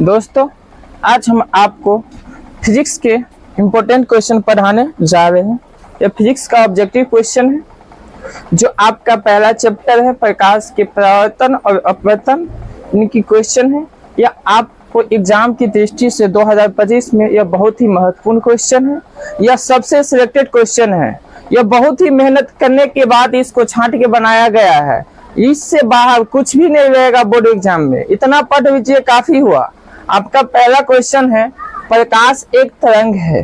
दोस्तों, आज हम आपको फिजिक्स के इम्पोर्टेंट क्वेश्चन पढ़ाने जा रहे हैं। यह फिजिक्स का ऑब्जेक्टिव क्वेश्चन है जो आपका पहला चैप्टर है, प्रकाश के परावर्तन और अपवर्तन, इनकी क्वेश्चन है। यह आपको एग्जाम की दृष्टि से 2025 में यह बहुत ही महत्वपूर्ण क्वेश्चन है। यह सबसे सिलेक्टेड क्वेश्चन है। यह बहुत ही मेहनत करने के बाद इसको छांट के बनाया गया है। इससे बाहर कुछ भी नहीं रहेगा बोर्ड एग्जाम में। इतना पढ़ लीजिए, काफी हुआ। आपका पहला क्वेश्चन है, प्रकाश एक तरंग है।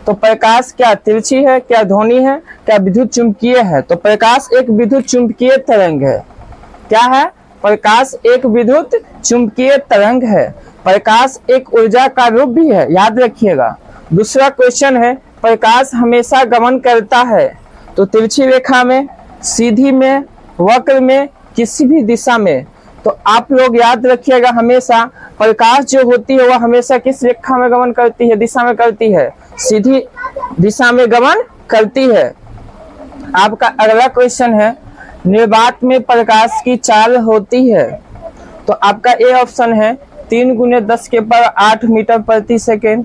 तो प्रकाश क्या तिरछी है, क्या ध्वनि है, क्या विद्युत चुंबकीय है? तो प्रकाश एक विद्युत चुंबकीय तरंग है। क्या है? प्रकाश एक विद्युत चुंबकीय तरंग है। प्रकाश एक ऊर्जा का रूप भी है, याद रखिएगा। दूसरा क्वेश्चन है, प्रकाश हमेशा गमन करता है। तो तिरछी रेखा में, सीधी में, वक्र में, किसी भी दिशा में। तो आप लोग याद रखिएगा, हमेशा प्रकाश जो होती है वह हमेशा किस रेखा में गमन करती है, दिशा में करती है? सीधी दिशा में गमन करती है। आपका अगला क्वेश्चन है, निर्वात में प्रकाश की चाल होती है। तो आपका ए ऑप्शन है 3 × 10⁸ मीटर प्रति सेकेंड।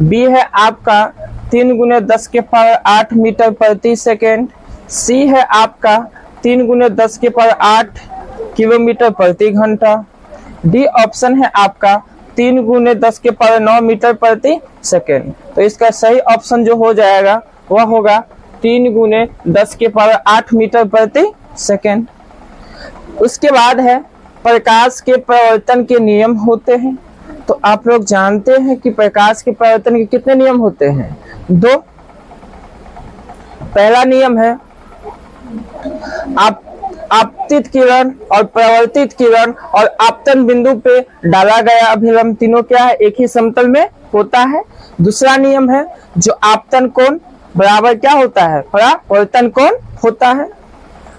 बी है आपका 3 × 10⁸ मीटर प्रति सेकेंड। सी है आपका 3 × 10⁸ किलोमीटर प्रति घंटा। डी ऑप्शन है आपका 3 × 10⁹ मीटर प्रति सेकेंड। तो इसका सही ऑप्शन जो हो जाएगा वह होगा 3 × 10⁸ मीटर प्रति सेकेंड। उसके बाद है, प्रकाश के परावर्तन के नियम होते हैं। तो आप लोग जानते हैं कि प्रकाश के परावर्तन के कितने नियम होते हैं? 2। पहला नियम है, आपतित किरण और परावर्तित किरण और आपतन बिंदु पे डाला गया अभिलंब तीनों क्या है, एक ही समतल में होता है। दूसरा नियम है, जो आपतन कोण बराबर क्या होता है, परावर्तन कोण होता है।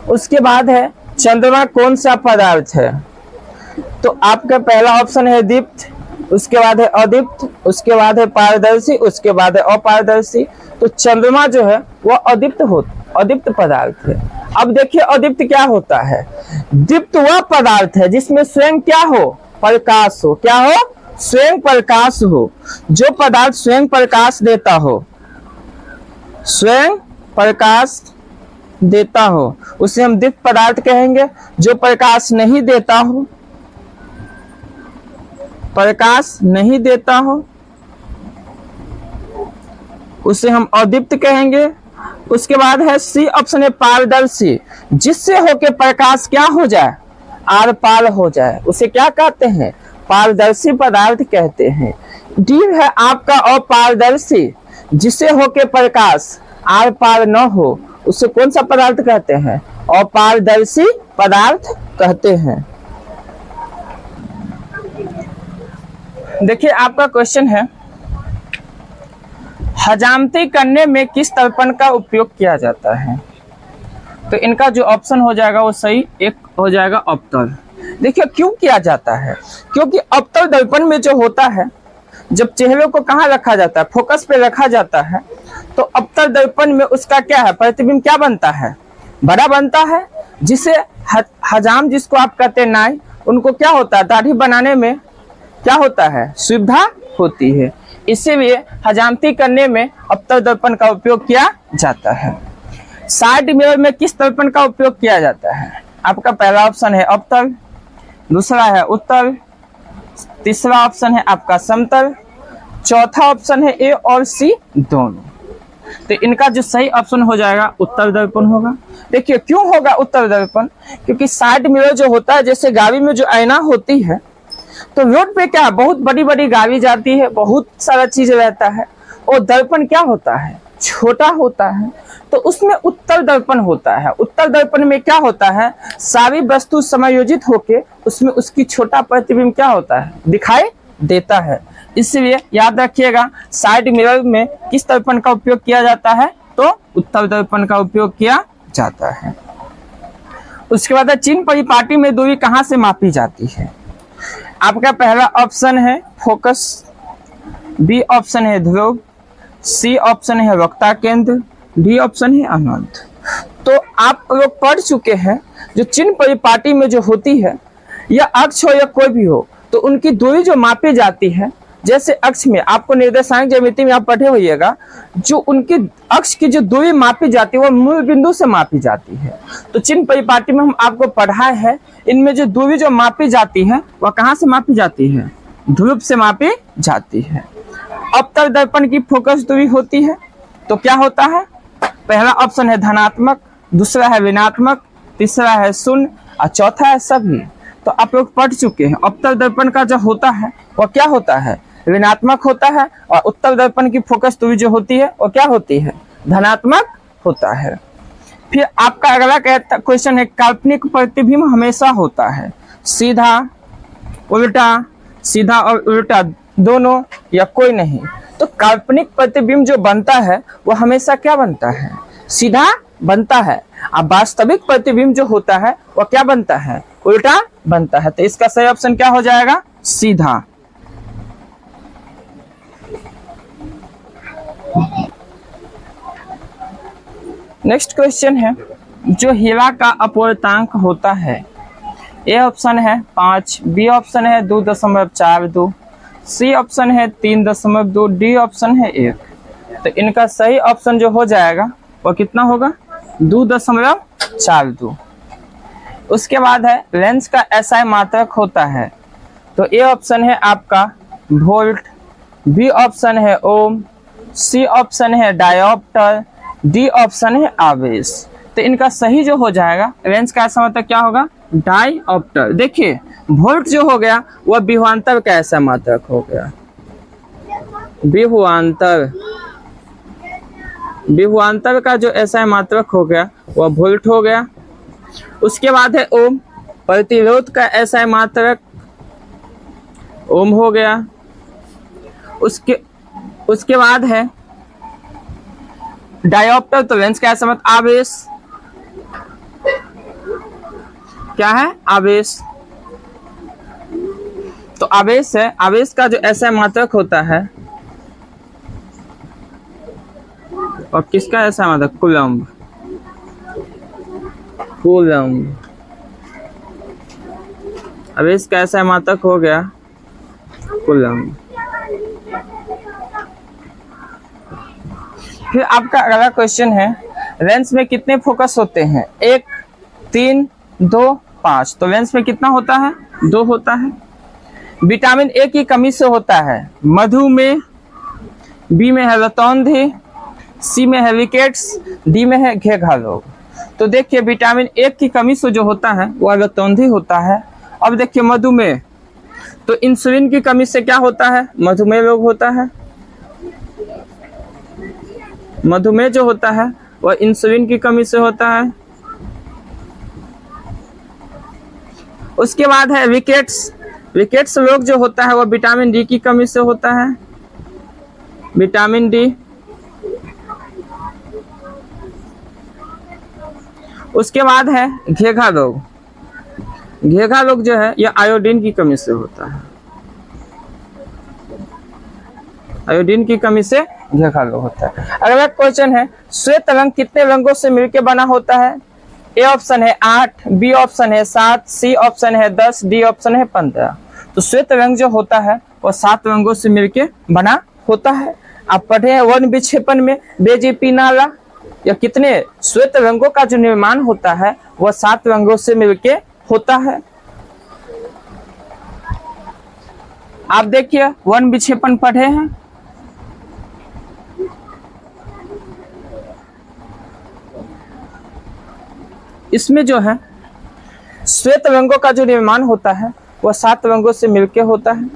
उसके बाद है, चंद्रमा कौन सा पदार्थ है? तो आपका पहला ऑप्शन है दीप्त, उसके बाद है अदीप्त, उसके बाद है पारदर्शी, उसके बाद है अपारदर्शी। तो चंद्रमा जो है वह अदीप्त पदार्थ है। अब देखिए, अदीप्त क्या होता है? दीप्त वह पदार्थ है जिसमें स्वयं क्या हो, प्रकाश हो। क्या हो? स्वयं प्रकाश हो। जो पदार्थ स्वयं प्रकाश देता हो, स्वयं प्रकाश देता हो, उसे हम दीप्त पदार्थ कहेंगे। जो प्रकाश नहीं देता हो, प्रकाश नहीं देता हो, उसे हम अदीप्त कहेंगे। उसके बाद है सी ऑप्शन है पारदर्शी, जिससे होके प्रकाश क्या हो जाए, आर पार हो जाए, उसे क्या कहते हैं, पारदर्शी पदार्थ कहते हैं। डी है आपका अपारदर्शी, जिससे होके प्रकाश आर पार न हो, उसे कौन सा पदार्थ कहते हैं, अपारदर्शी पदार्थ कहते हैं। देखिए, आपका क्वेश्चन है, हजामती करने में किस दर्पण का उपयोग किया जाता है? तो इनका जो ऑप्शन हो जाएगा वो सही एक हो जाएगा, अवतल। देखिए, क्यों किया जाता है? क्योंकि अवतल दर्पण में जो होता है, जब चेहरे को कहाँ रखा जाता है, फोकस पे रखा जाता है, तो अवतल दर्पण में उसका क्या है, प्रतिबिंब क्या बनता है, बड़ा बनता है। जिसे हजाम जिसको आप कहते हैं नाई, उनको क्या होता है, दाढ़ी बनाने में क्या होता है, सुविधा होती है। इसीलिए हजामती करने में अवतल दर्पण का उपयोग किया जाता है। साइड मिरर में किस दर्पण का उपयोग किया जाता है? आपका पहला ऑप्शन है अवतल, दूसरा है उत्तल, तीसरा ऑप्शन है आपका समतल, चौथा ऑप्शन है ए और सी दोनों। तो इनका जो सही ऑप्शन हो जाएगा उत्तल दर्पण होगा। देखिए, क्यों होगा उत्तल दर्पण? क्योंकि साइड मिरर जो होता है, जैसे गाड़ी में जो आईना होती है, तो रोड पे क्या बहुत बड़ी बड़ी गाड़ी जाती है, बहुत सारा चीज रहता है, और दर्पण क्या होता है, छोटा होता है, तो उसमें उत्तल दर्पण होता है। उत्तल दर्पण में क्या होता है, सारी वस्तु समायोजित होके उसमें उसकी छोटा प्रतिबिंब क्या होता है, दिखाई देता है। इसलिए याद रखिएगा, साइड मिरर में किस दर्पण का उपयोग किया जाता है, तो उत्तल दर्पण का उपयोग किया जाता है। उसके बाद चिन्ह परिपाटी में दूरी कहाँ से मापी जाती है? आपका पहला ऑप्शन है फोकस, बी ऑप्शन है ध्रुव, सी ऑप्शन है वक्ता केंद्र, डी ऑप्शन है अनंत। तो आप लोग पढ़ चुके हैं, जो चिन्ह परिपाटी में जो होती है, या अक्ष हो या कोई भी हो, तो उनकी दूरी जो मापी जाती है, जैसे अक्ष में आपको निर्देशांक ज्यामिति में आप पढ़े होइएगा, जो उनकी अक्ष की जो दूरी मापी जाती है वो मूल बिंदु से मापी जाती है। तो चिन्ह परिपाटी में हम आपको पढ़ाए हैं, इनमें जो दूरी जो मापी जाती है वह कहाँ से मापी जाती है? ध्रुव से मापी जाती है। अवतल दर्पण की फोकस दूरी होती है तो क्या होता है? पहला ऑप्शन है धनात्मक, दूसरा है ऋणात्मक, तीसरा है शून्य और चौथा है सभी। तो आप लोग पढ़ चुके हैं अवतल दर्पण का जो होता है वह क्या होता है? ऋणात्मक होता है, और उत्तल दर्पण की फोकस दूरी जो होती है वो क्या होती है? धनात्मक होता है। फिर आपका अगला क्वेश्चन है, काल्पनिक प्रतिबिंब हमेशा होता है सीधा, उल्टा, सीधा और उल्टा दोनों, या कोई नहीं? तो काल्पनिक प्रतिबिंब जो बनता है वो हमेशा क्या बनता है? सीधा बनता है। अब वास्तविक प्रतिबिंब जो होता है वो क्या बनता है? उल्टा बनता है। तो इसका सही ऑप्शन क्या हो जाएगा? सीधा। नेक्स्ट क्वेश्चन है, जो हीरा का अपवर्तनांक होता है, ए ऑप्शन है 5, बी ऑप्शन है 2.42, सी ऑप्शन है 3.2, डी ऑप्शन है 1। तो इनका सही ऑप्शन जो हो जाएगा वो कितना होगा? 2.42। उसके बाद है लेंस का एसआई मात्रक होता है, तो ए ऑप्शन है आपका वोल्ट, बी ऑप्शन है ओम, सी ऑप्शन है डायोप्टर, डी ऑप्शन है आवेश। तो इनका सही जो हो जाएगा लेंस का एसआई मात्रक क्या होगा? डायोप्टर। देखिए वोल्ट जो हो गया वह विभवांतर का एसआई मात्रक हो गया, विभवांतर का जो एसआई मात्रक हो गया वह वोल्ट हो गया। उसके बाद है ओम, प्रतिरोध का एसआई मात्रक ओम हो गया। उसके बाद है डायोप्टर, तो लेंस का एसआई मात्रक आवेश, क्या है? आवेश। तो आवेश है, आवेश का जो एसआई मात्रक होता है, और किसका एसआई मात्रक? कूलम्ब। आवेश का एसआई मात्रक हो गया कूलम्ब। फिर आपका अगला क्वेश्चन है, लेंस में कितने फोकस होते हैं? 1, 3, 2, 5। तो लेंस में कितना होता है? 2 होता है। विटामिन ए की कमी से होता है मधुमेह, बी में है रतौंधी, सी में है रिकेट्स, डी में है घेघा रोग। तो देखिए विटामिन ए की कमी से जो होता है वह रतौंधी होता है। अब देखिए मधुमेह, तो इंसुलिन की कमी से क्या होता है? मधुमेह रोग होता है। मधुमेह जो होता है वह इंसुलिन की कमी से होता है। उसके बाद है रिकेट्स, रिकेट्स रोग जो होता है वह विटामिन डी की कमी से होता है, विटामिन डी। उसके बाद है घेघा रोग, घेघा रोग जो है यह आयोडीन की कमी से होता है, आयोडीन की कमी से घेघा रोग होता है। अगला क्वेश्चन है, श्वेत रंग कितने रंगों से मिलकर बना होता है? ए ऑप्शन है 8, बी ऑप्शन है 7, सी ऑप्शन है 10, डी ऑप्शन है 15। तो श्वेत रंग जो होता है वह 7 रंगों से मिलकर बना होता है। आप पढ़े हैं वन विक्षेपण में बेजेपी नाला, या कितने श्वेत रंगों का जो निर्माण होता है वह 7 रंगों से मिलकर होता है। आप देखिए वन विक्षेपण पढ़े हैं, इसमें जो है श्वेत रंगों का जो निर्माण होता है वह 7 रंगों से मिलकर होता है।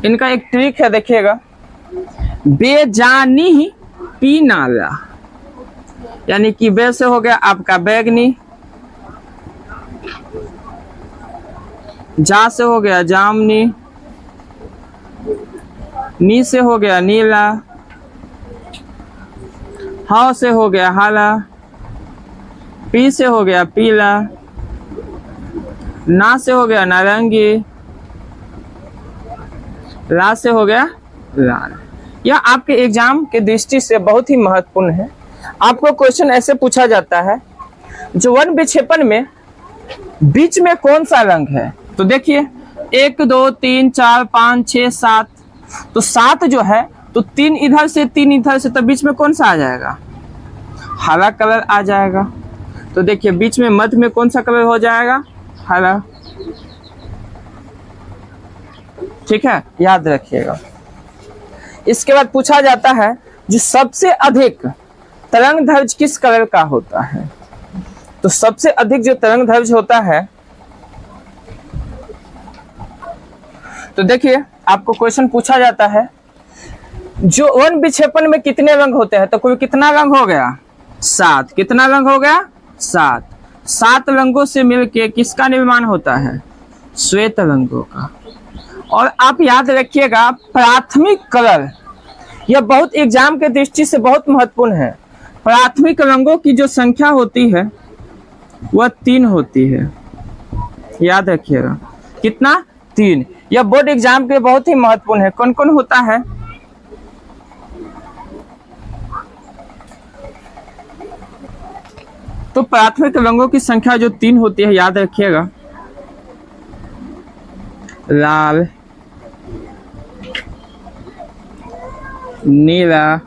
इनका एक ट्रिक है, देखिएगा, बेजानी पी नाला, यानी कि बे से हो गया आपका बैगनी, जा से हो गया जामनी, नी से हो गया नीला, हा से हो गया हाला, पी से हो गया पीला, ना से हो गया नारंगी, ला से हो गया लाल। यह आपके एग्जाम के दृष्टि से बहुत ही महत्वपूर्ण है। आपको क्वेश्चन ऐसे पूछा जाता है, जो वन विक्षेपण में बीच में कौन सा रंग है? तो देखिए 1 2 3 4 5 6 7, तो 7 जो है तो 3 इधर से 3 इधर से, तो बीच में कौन सा आ जाएगा, हरा कलर आ जाएगा। तो देखिए बीच में मध्य में कौन सा कलर हो जाएगा, हरा। ठीक है, याद रखिएगा। इसके बाद पूछा जाता है जो सबसे अधिक तरंग दैर्घ्य किस कलर का होता है। तो सबसे अधिक जो तरंग दैर्घ्य होता है, तो देखिए आपको क्वेश्चन पूछा जाता है जो वन विक्षेपण में कितने रंग होते हैं, तो कोई कितना रंग हो गया, 7। कितना रंग हो गया, 7। 7 रंगों से मिलके किसका निर्माण होता है, श्वेत रंगों का। और आप याद रखिएगा प्राथमिक कलर, यह बहुत एग्जाम के दृष्टि से बहुत महत्वपूर्ण है। प्राथमिक रंगों की जो संख्या होती है वह 3 होती है, याद रखिएगा। कितना, 3। यह बोर्ड एग्जाम के बहुत ही महत्वपूर्ण है। कौन कौन होता है, तो प्राथमिक रंगों की संख्या जो 3 होती है, याद रखिएगा। लाल, नीला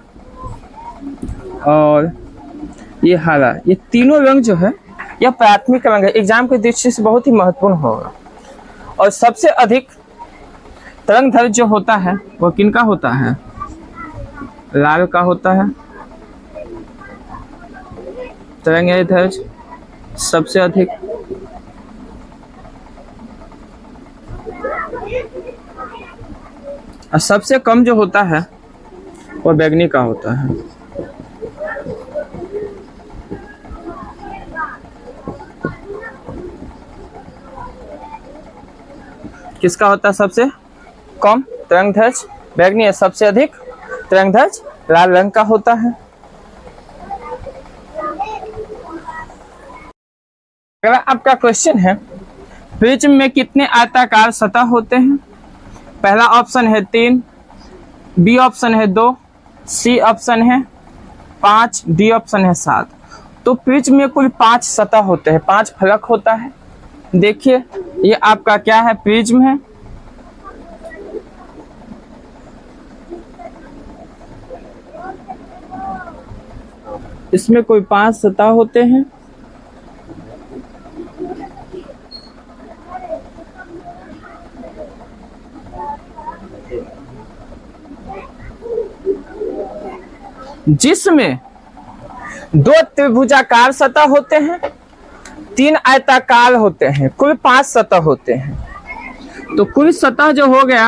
और ये हरा, ये तीनों रंग जो है यह प्राथमिक रंग है, एग्जाम के दृष्टि से बहुत ही महत्वपूर्ण होगा। और सबसे अधिक तरंग दैर्घ्य जो होता है वह किनका होता है, लाल का होता है। तरंग दैर्घ्य सबसे अधिक। और सबसे कम जो होता है वह बैंगनी का होता है। किसका होता है सबसे कम तरंग दैर्घ्य, बैंगनी है। सबसे अधिक तरंग दैर्घ्य लाल रंग का होता है। अगला आपका क्वेश्चन है प्रिज्म में कितने आयताकार सतह होते हैं। पहला ऑप्शन है 3, बी ऑप्शन है 2, सी ऑप्शन है 5, डी ऑप्शन है 7। तो प्रिज्म में कुल 5 सतह होते हैं, 5 फलक होता है। देखिए ये आपका क्या है, प्रिज्म है। इसमें कोई 5 सतह होते हैं। जिसमें 2 त्रिभुजाकार सतह होते हैं, 3 आयताकार होते हैं, कुल 5 सतह होते हैं। तो कुल सतह जो हो गया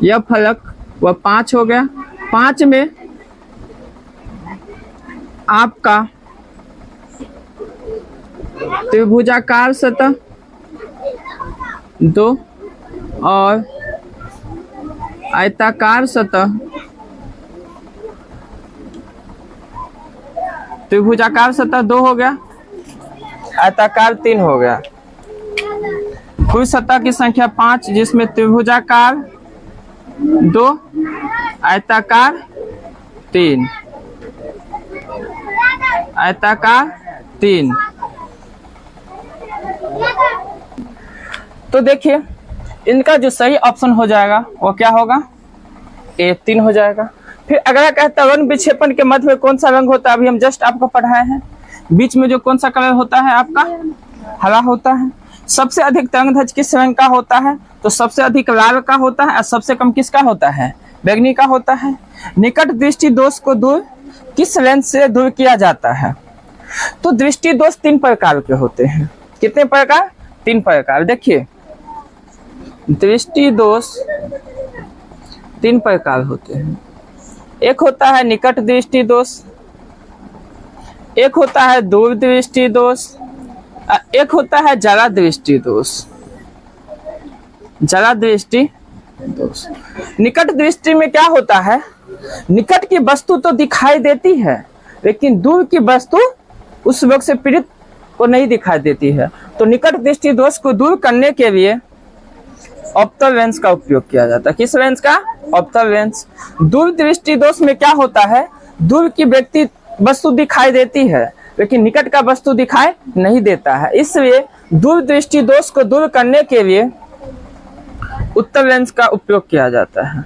यह फलक वह 5 हो गया। 5 में आपका त्रिभुजाकार सतह 2 और आयताकार सतह, त्रिभुजाकार सतह 2 हो गया, आयताकार 3 हो गया। कुल सतह की संख्या 5, जिसमें त्रिभुजाकार 2, आयताकार 3, आयताकार 3। तो देखिए इनका जो सही ऑप्शन हो जाएगा वो क्या होगा, ए 3 हो जाएगा। फिर अगला कहता है वन विक्षेपण के मध्य में कौन सा रंग होता है। अभी हम जस्ट आपको पढ़ाए हैं, बीच में जो कौन सा कलर होता है आपका, हरा होता है। सबसे अधिक तरंग दैर्घ्य किस रंग का होता है, तो सबसे अधिक लाल का होता है और सबसे कम किसका होता है, बैंगनी का होता है। निकट दृष्टि दोष को दूर किस लेंस से दूर किया जाता है। तो दृष्टि दोष 3 प्रकार के होते हैं। कितने प्रकार, 3 प्रकार। देखिए दृष्टि दोष 3 प्रकार होते हैं। एक होता है निकट दृष्टि दोष, एक होता है दूर दृष्टि दोष, एक होता है जरा दृष्टि दोष। जरा दृष्टि दोष। निकट दृष्टि में क्या होता है, निकट की वस्तु तो दिखाई देती है लेकिन दूर की वस्तु उस वक्त से पीड़ित को नहीं दिखाई देती है। तो निकट दृष्टि दोष को दूर करने के लिए ऑप्टल लेंस का उपयोग किया जाता है। किस लेंस का, ऑप्टल लेंस। दूर दृष्टि दोष में क्या होता है, दूर की व्यक्ति वस्तु दिखाई देती है लेकिन निकट का वस्तु दिखाई नहीं देता है, इसलिए दूरदृष्टि दोष को दूर करने के लिए उत्तल लेंस का उपयोग किया जाता है।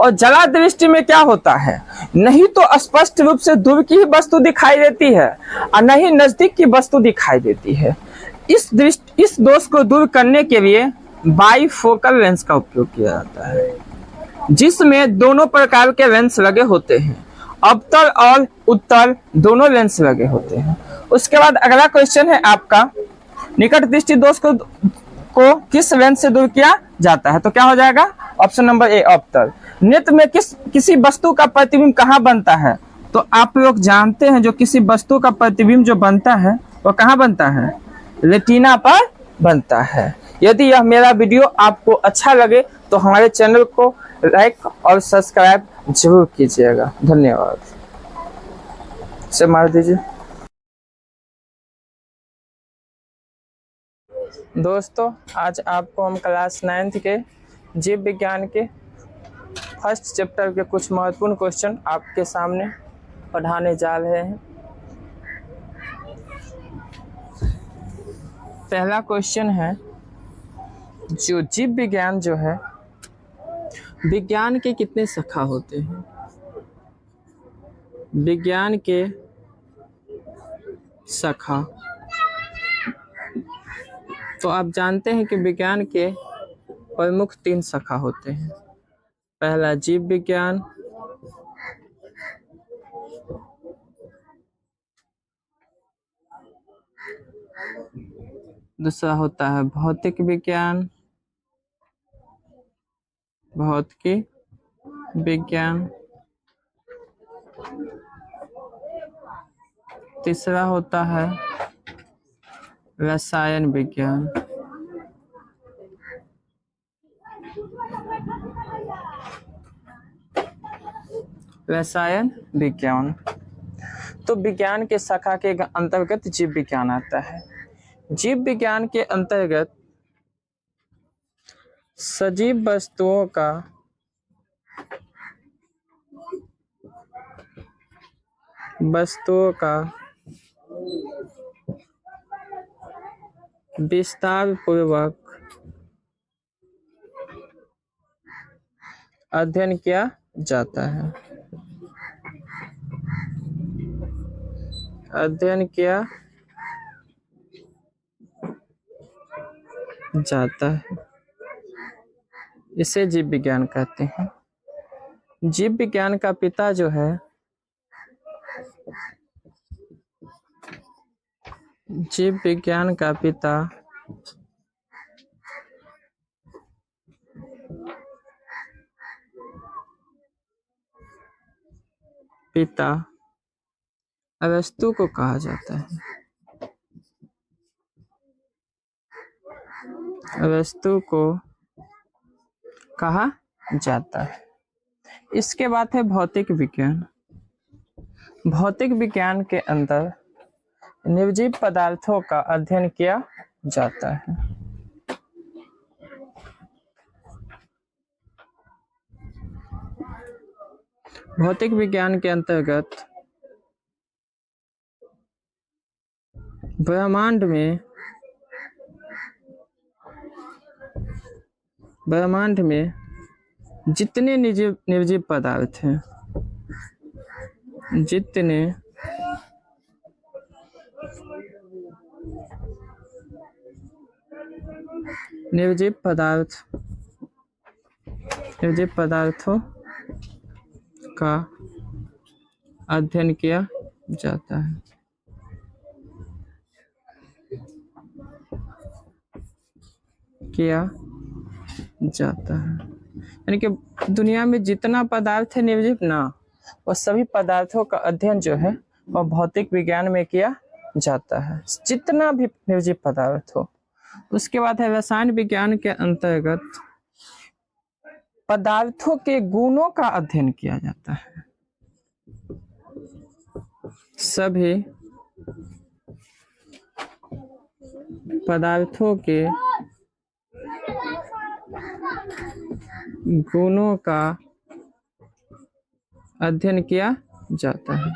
और जला दृष्टि में क्या होता है, नहीं तो स्पष्ट रूप से दूर की ही वस्तु दिखाई देती है और नहीं नजदीक की वस्तु दिखाई देती है। इस दोष को दूर करने के लिए बाइफोकल लेंस का उपयोग किया जाता है, जिसमें दोनों प्रकार के लेंस लगे होते हैं, अवतल और उत्तल दोनों लेंस लगे होते हैं। उसके बाद अगला क्वेश्चन है आपका, निकट दृष्टि दोष को किस लेंस से दूर किया जाता है? तो क्या हो जाएगा, ऑप्शन नंबर ए अवतल। नेत्र में किसी वस्तु का प्रतिबिंब कहाँ बनता है? तो आप लोग जानते हैं जो किसी वस्तु का प्रतिबिंब जो बनता है वो कहाँ बनता है, रेटिना पर बनता है। यदि यह मेरा वीडियो आपको अच्छा लगे तो हमारे चैनल को लाइक और सब्सक्राइब जरूर कीजिएगा। धन्यवाद। इसे मार दीजिए। दोस्तों, आज आपको हम क्लास 9th के जीव विज्ञान के फर्स्ट चैप्टर के कुछ महत्वपूर्ण क्वेश्चन आपके सामने पढ़ाने जा रहे हैं। पहला क्वेश्चन है, जो जीव विज्ञान जो है, विज्ञान के कितने शाखा होते हैं? विज्ञान के शाखा, तो आप जानते हैं कि विज्ञान के प्रमुख 3 शाखा होते हैं। पहला जीव विज्ञान, दूसरा होता है भौतिक विज्ञान, भौतिकी विज्ञान, तीसरा होता है रसायन विज्ञान। रसायन विज्ञान, तो विज्ञान के शाखा के अंतर्गत जीव विज्ञान आता है। जीव विज्ञान के अंतर्गत सजीव वस्तुओं का विस्तार पूर्वक अध्ययन किया जाता है। अध्ययन किया जाता है, इसे जीव विज्ञान कहते हैं। जीव विज्ञान का पिता जो है, जीव विज्ञान का पिता अरस्तु को कहा जाता है। अरस्तु को कहा जाता है। इसके बाद है भौतिक विज्ञान। भौतिक विज्ञान के अंदर निर्जीव पदार्थों का अध्ययन किया जाता है। भौतिक विज्ञान के अंतर्गत ब्रह्मांड में जितने निर्जीव पदार्थ हैं, जितने निर्जीव पदार्थों का अध्ययन किया जाता है। यानी कि दुनिया में जितना पदार्थ है निर्जीव ना, वो सभी पदार्थों का अध्ययन जो है वह भौतिक विज्ञान में किया जाता है, जितना भी निर्जीव पदार्थ हो। उसके बाद है रसायन विज्ञान के अंतर्गत पदार्थों के गुणों का अध्ययन किया जाता है। सभी पदार्थों के गुणों का अध्ययन किया जाता है।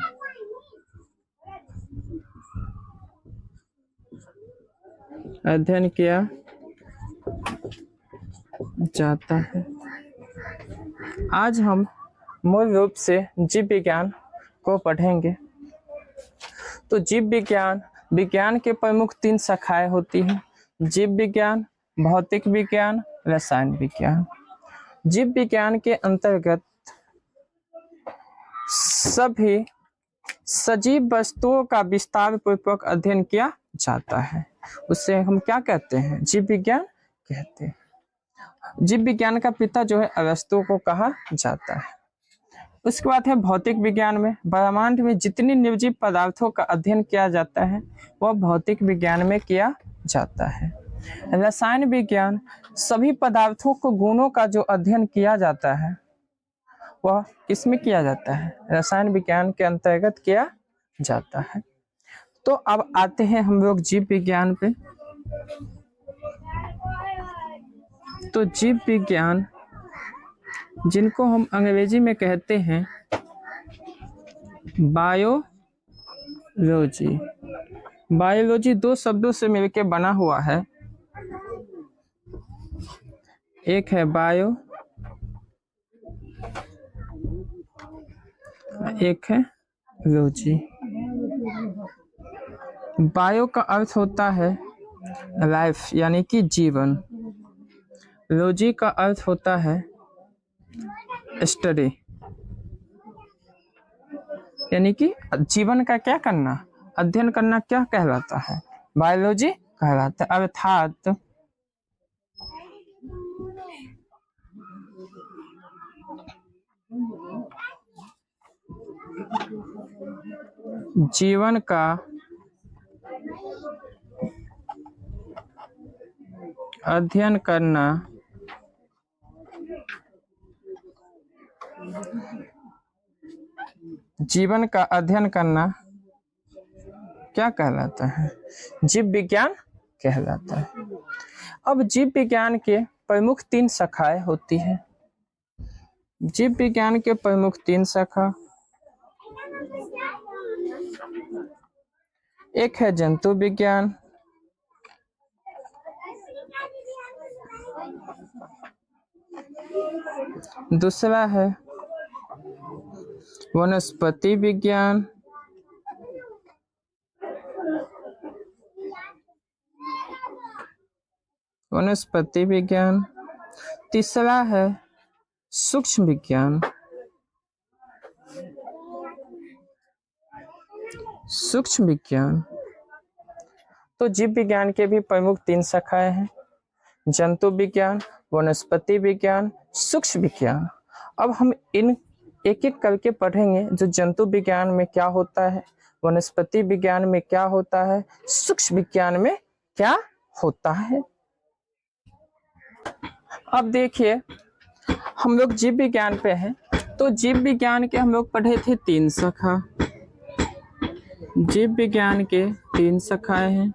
अध्ययन किया जाता है। आज हम मूल रूप से जीव विज्ञान को पढ़ेंगे। तो जीव विज्ञान, विज्ञान के प्रमुख 3 शाखाएं होती हैं: जीव विज्ञान, भौतिक विज्ञान, रसायन विज्ञान। जीव विज्ञान के अंतर्गत सभी सजीव वस्तुओं का विस्तार पूर्वक अध्ययन किया जाता है। उसे हम क्या कहते हैं? जीव विज्ञान कहते हैं। जीव विज्ञान का पिता जो है अरस्तु को कहा जाता है। उसके बाद है भौतिक विज्ञान में ब्रह्मांड में जितनी निर्जीव पदार्थों का अध्ययन किया जाता है वह भौतिक विज्ञान में किया जाता है। रसायन विज्ञान, सभी पदार्थों को गुणों का जो अध्ययन किया जाता है वह किसमें किया जाता है? रसायन विज्ञान के अंतर्गत किया जाता है। तो अब आते हैं हम लोग जीव विज्ञान पे। तो जीव विज्ञान, जिनको हम अंग्रेजी में कहते हैं बायोलॉजी। बायोलॉजी 2 शब्दों से मिलकर बना हुआ है। एक है बायो, एक है लॉजी। बायो का अर्थ होता है लाइफ यानी कि जीवन। लॉजी का अर्थ होता है स्टडी यानी कि जीवन का क्या करना, अध्ययन करना क्या कहलाता है? बायोलॉजी कहलाता है। अर्थात जीवन का अध्ययन करना जीवन का अध्ययन करना क्या कहलाता है? जीव विज्ञान कहलाता है। अब जीव विज्ञान के प्रमुख 3 शाखाएं होती हैं। जीव विज्ञान के प्रमुख 3 शाखा, एक है जंतु विज्ञान, दूसरा है वनस्पति विज्ञान, तीसरा है सूक्ष्म विज्ञान। तो जीव विज्ञान के भी प्रमुख 3 शाखाएं हैं: जंतु विज्ञान, वनस्पति विज्ञान, सूक्ष्म विज्ञान। अब हम इन एक एक करके पढ़ेंगे। जो जंतु विज्ञान में क्या होता है, वनस्पति विज्ञान में क्या होता है, सूक्ष्म विज्ञान में क्या होता है। अब देखिए, हम लोग जीव विज्ञान पे हैं। तो जीव विज्ञान के हम लोग पढ़े थे 3 शाखा। जीव विज्ञान के 3 शाखाएं हैं।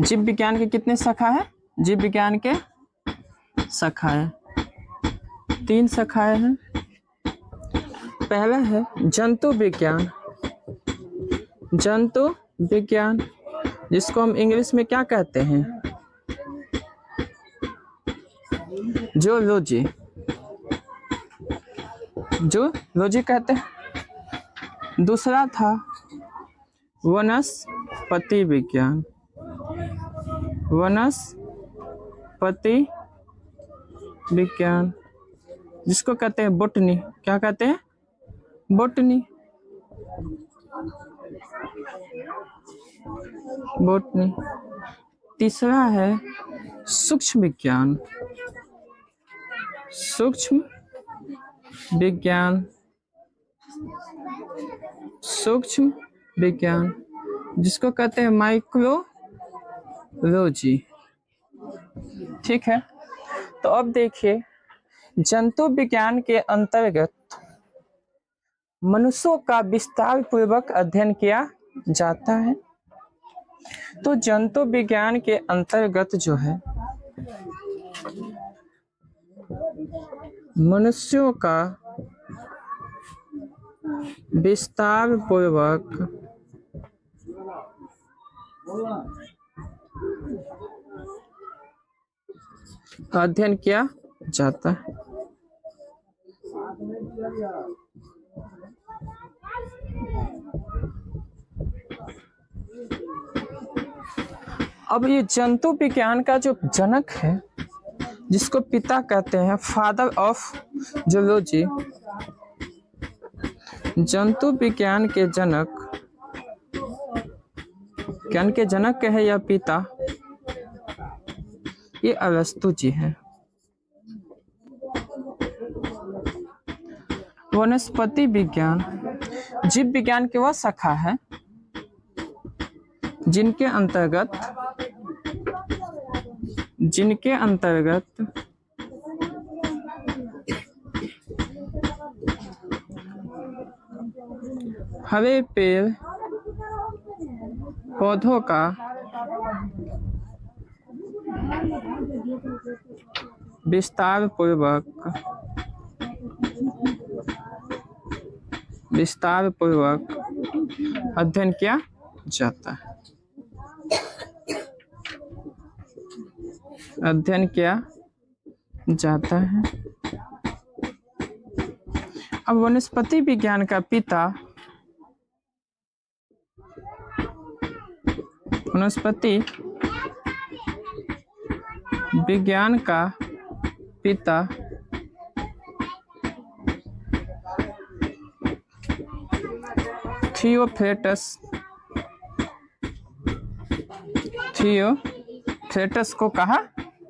जीव विज्ञान के कितने शाखा है? जीव विज्ञान के शाखाएं 3 शाखाएं हैं। पहला है जंतु विज्ञान। जंतु विज्ञान, जिसको हम इंग्लिश में क्या कहते हैं? जूलॉजी। जूलॉजी कहते हैं। दूसरा था वनस्पति विज्ञान। वनस्पति विज्ञान, जिसको कहते हैं बोटनी। क्या कहते हैं? बोटनी। तीसरा है सूक्ष्म विज्ञान। सूक्ष्म विज्ञान, जिसको कहते हैं माइक्रोलॉजी। ठीक है। तो अब देखिए, जंतु विज्ञान के अंतर्गत मनुष्यों का विस्तार पूर्वक अध्ययन किया जाता है। तो जंतु विज्ञान के अंतर्गत जो है मनुष्यों का विस्तार पूर्वक अध्ययन किया जाता है। अब ये जंतु विज्ञान का जो जनक है, जिसको पिता कहते हैं, फादर ऑफ जूलॉजी, जंतु विज्ञान के जनक, ज्ञान के जनक है या पिता, ये अरस्तु जी हैं। वनस्पति विज्ञान जीव विज्ञान की वह शाखा है जिनके अंतर्गत हरे पेड़ पौधों का विस्तार पूर्वक अध्ययन किया जाता है। अब वनस्पति विज्ञान का पिता, वनस्पति विज्ञान का पिता थियोफ्रेटस को कहा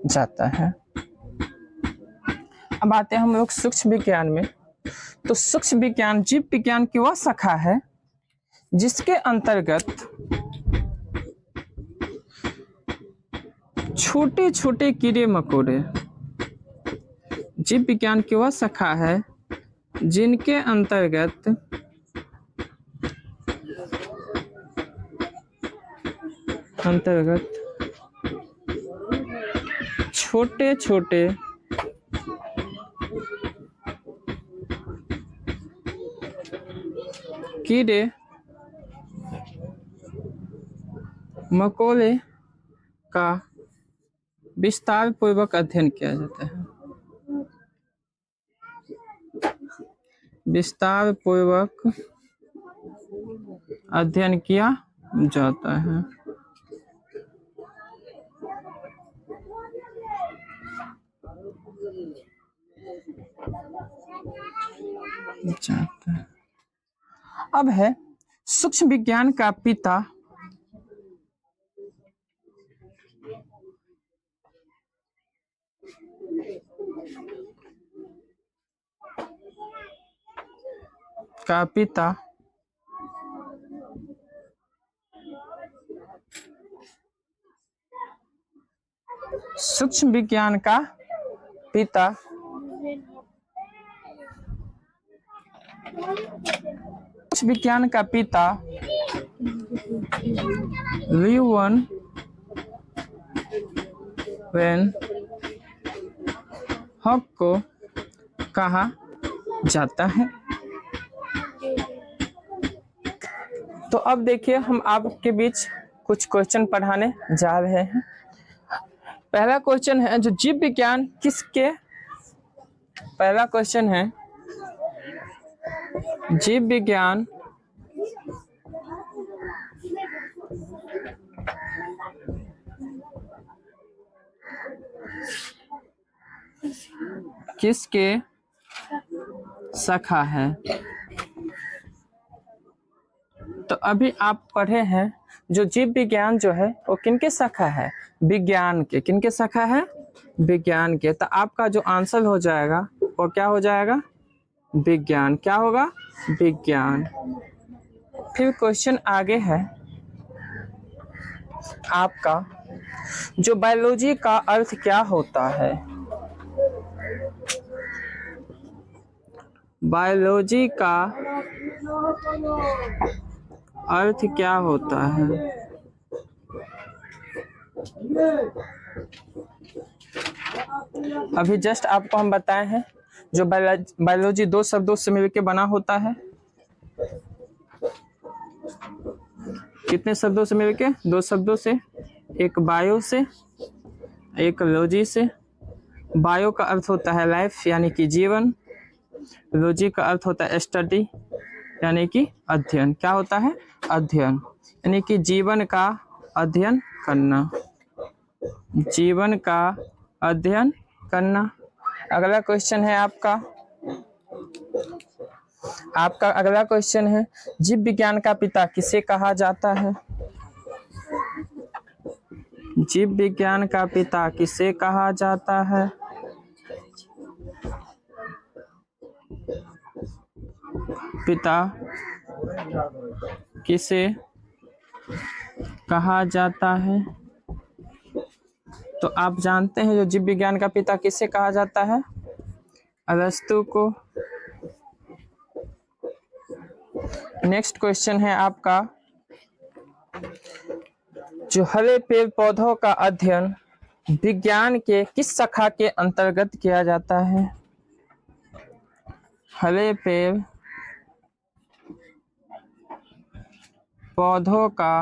जाता है। अब आते हैं हम लोग सूक्ष्म विज्ञान में। तो सूक्ष्म विज्ञान जीव विज्ञान की वह शाखा है जिसके अंतर्गत छोटे छोटे कीड़े मकोड़े, जीव विज्ञान की वह शाखा है जिनके अंतर्गत छोटे छोटे कीड़े मकोड़े का विस्तार पूर्वक अध्ययन किया जाता है। विस्तार पूर्वक अध्ययन किया जाता है। अब है सूक्ष्म विज्ञान का पिता सूक्ष्म विज्ञान का पिता ल्यूवन वैन हॉक को कहा जाता है। तो अब देखिए हम आपके बीच कुछ क्वेश्चन पढ़ाने जा रहे हैं। पहला क्वेश्चन है जो जीव विज्ञान किसके, पहला क्वेश्चन है जीव विज्ञान किसके शाखा है। तो अभी आप पढ़े हैं जो जीव विज्ञान जो है वो किनके शाखा है, विज्ञान के। किनके शाखा है, विज्ञान के। तो आपका जो आंसर हो जाएगा वो क्या हो जाएगा, विज्ञान। क्या होगा, विज्ञान। फिर क्वेश्चन आगे है आपका, जो बायोलॉजी का अर्थ क्या होता है। बायोलॉजी का अर्थ क्या होता है। अभी जस्ट आपको हम बताए हैं जो बायोलॉजी दो शब्दों से मिलकर बना होता है। कितने शब्दों से मिलके? 2 शब्दों से, एक बायो से, एक लॉजी से। बायो का अर्थ होता है लाइफ यानी कि जीवन, लॉजी का अर्थ होता है स्टडी यानी कि अध्ययन। क्या होता है? अध्ययन, यानी कि जीवन का अध्ययन करना, जीवन का अध्ययन करना। अगला क्वेश्चन है आपका अगला क्वेश्चन है, जीव विज्ञान का पिता किसे कहा जाता है? जीव विज्ञान का पिता किसे कहा जाता है? पिता किसे कहा जाता है? तो आप जानते हैं जो जीव विज्ञान का पिता किसे कहा जाता है? अरस्तु को। नेक्स्ट क्वेश्चन है आपका, जो हरे पेड़ पौधों का अध्ययन विज्ञान के किस शाखा के अंतर्गत किया जाता है? हरे पेड़ पौधों का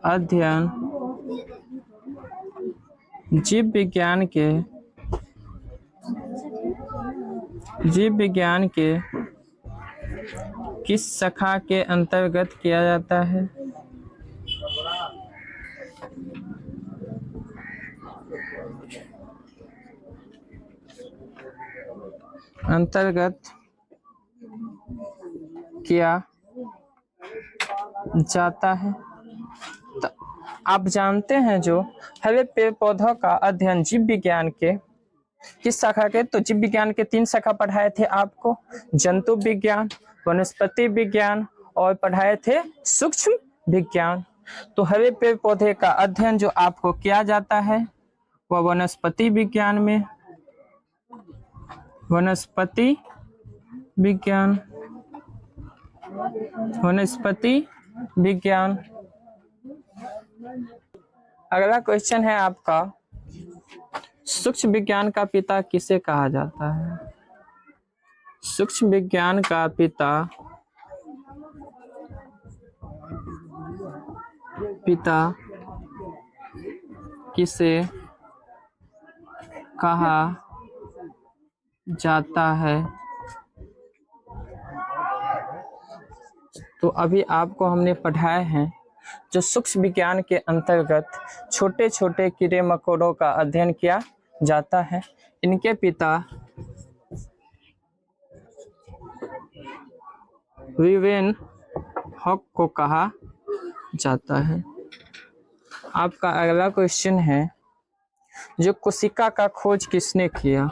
अध्ययन जीव विज्ञान के किस शाखा के अंतर्गत किया जाता है? अंतर्गत किया जाता है। तो आप जानते हैं जो हरे पेड़ पौधों का अध्ययन जीव विज्ञान के किस शाखा के? तो जीव विज्ञान के 3 शाखा पढ़ाए थे आपको, जंतु विज्ञान, वनस्पति विज्ञान और पढ़ाए थे सूक्ष्म विज्ञान। तो हरे पेड़ पौधे का अध्ययन जो आपको किया जाता है वह वनस्पति विज्ञान में, वनस्पति विज्ञान, वनस्पति विज्ञान। अगला क्वेश्चन है आपका, सूक्ष्म विज्ञान का पिता किसे कहा जाता है? सूक्ष्म विज्ञान का पिता किसे कहा जाता है? तो अभी आपको हमने पढ़ाए हैं जो सूक्ष्म विज्ञान के अंतर्गत छोटे छोटे कीड़े मकोड़ों का अध्ययन किया जाता है, इनके पिता लीवेन हॉक को कहा जाता है। आपका अगला क्वेश्चन है, जो कोशिका का खोज किसने किया?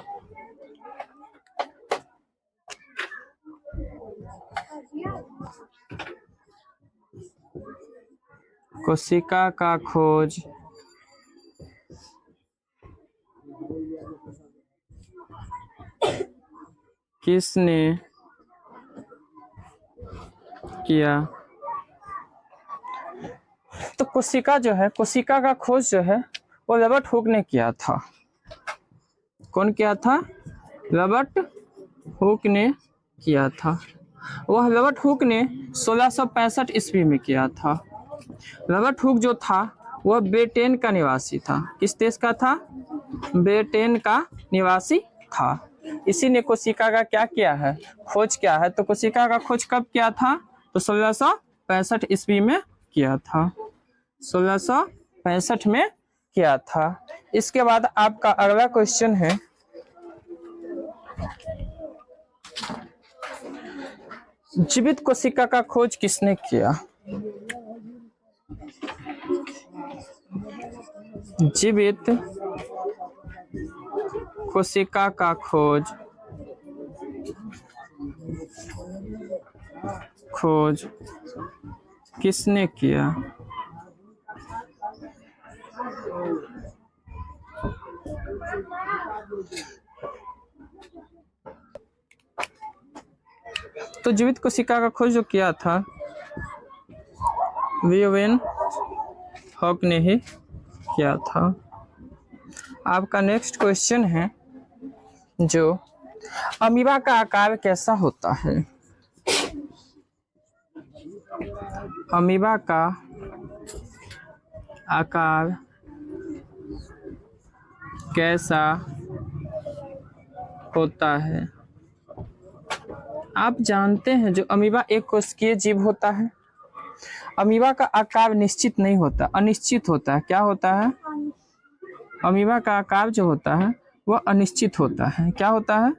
कोशिका का खोज किसने किया? तो कोशिका का खोज जो है वो रॉबर्ट हुक ने किया था। कौन किया था? रॉबर्ट हुक ने किया था। वह रॉबर्ट हुक ने 1665 ईस्वी में किया था। रॉबर्ट हुक जो था वह ब्रिटेन का निवासी था। किस देश का था? ब्रिटेन का निवासी था। इसी ने कोशिका का क्या किया है? खोज किया है। तो कोशिका का खोज कब किया था? तो 1665 ईस्वी में किया था। 1665 में किया था। इसके बाद आपका अगला क्वेश्चन है, जीवित कोशिका का खोज किसने किया? जीवित कोशिका का खोज किसने किया? तो जीवित कोशिका का खोज जो किया था लीवेन हॉक ने ही किया था। आपका नेक्स्ट क्वेश्चन है, जो अमीबा का आकार कैसा होता है? अमीबा का आकार कैसा होता है? आप जानते हैं जो अमीबा एक कोशिकीय जीव होता है, अमीबा का आकार निश्चित नहीं होता, अनिश्चित होता है। क्या होता है? अमीबा का आकार जो होता है वह अनिश्चित होता है। क्या होता है?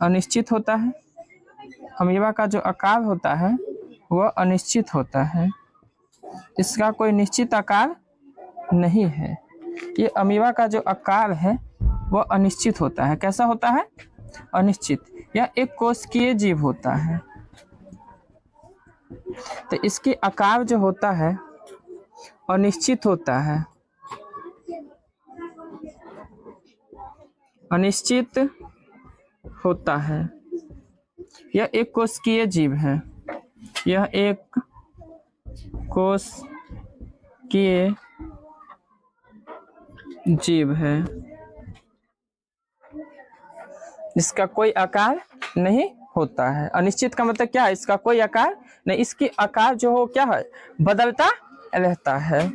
अनिश्चित होता है। अमीबा का जो आकार होता है वह अनिश्चित होता है, इसका कोई निश्चित आकार नहीं है। ये अमीबा का जो आकार है वह अनिश्चित होता है। कैसा होता है? अनिश्चित। यह एक कोशिकीय जीव होता है, तो इसके आकार जो होता है अनिश्चित होता है, अनिश्चित होता है। यह एक कोशिकीय जीव है, यह एक कोशिकीय जीव है, इसका कोई आकार नहीं होता है। अनिश्चित का मतलब क्या है? इसका कोई आकार नहीं, इसकी आकार जो हो क्या है? बदलता रहता है।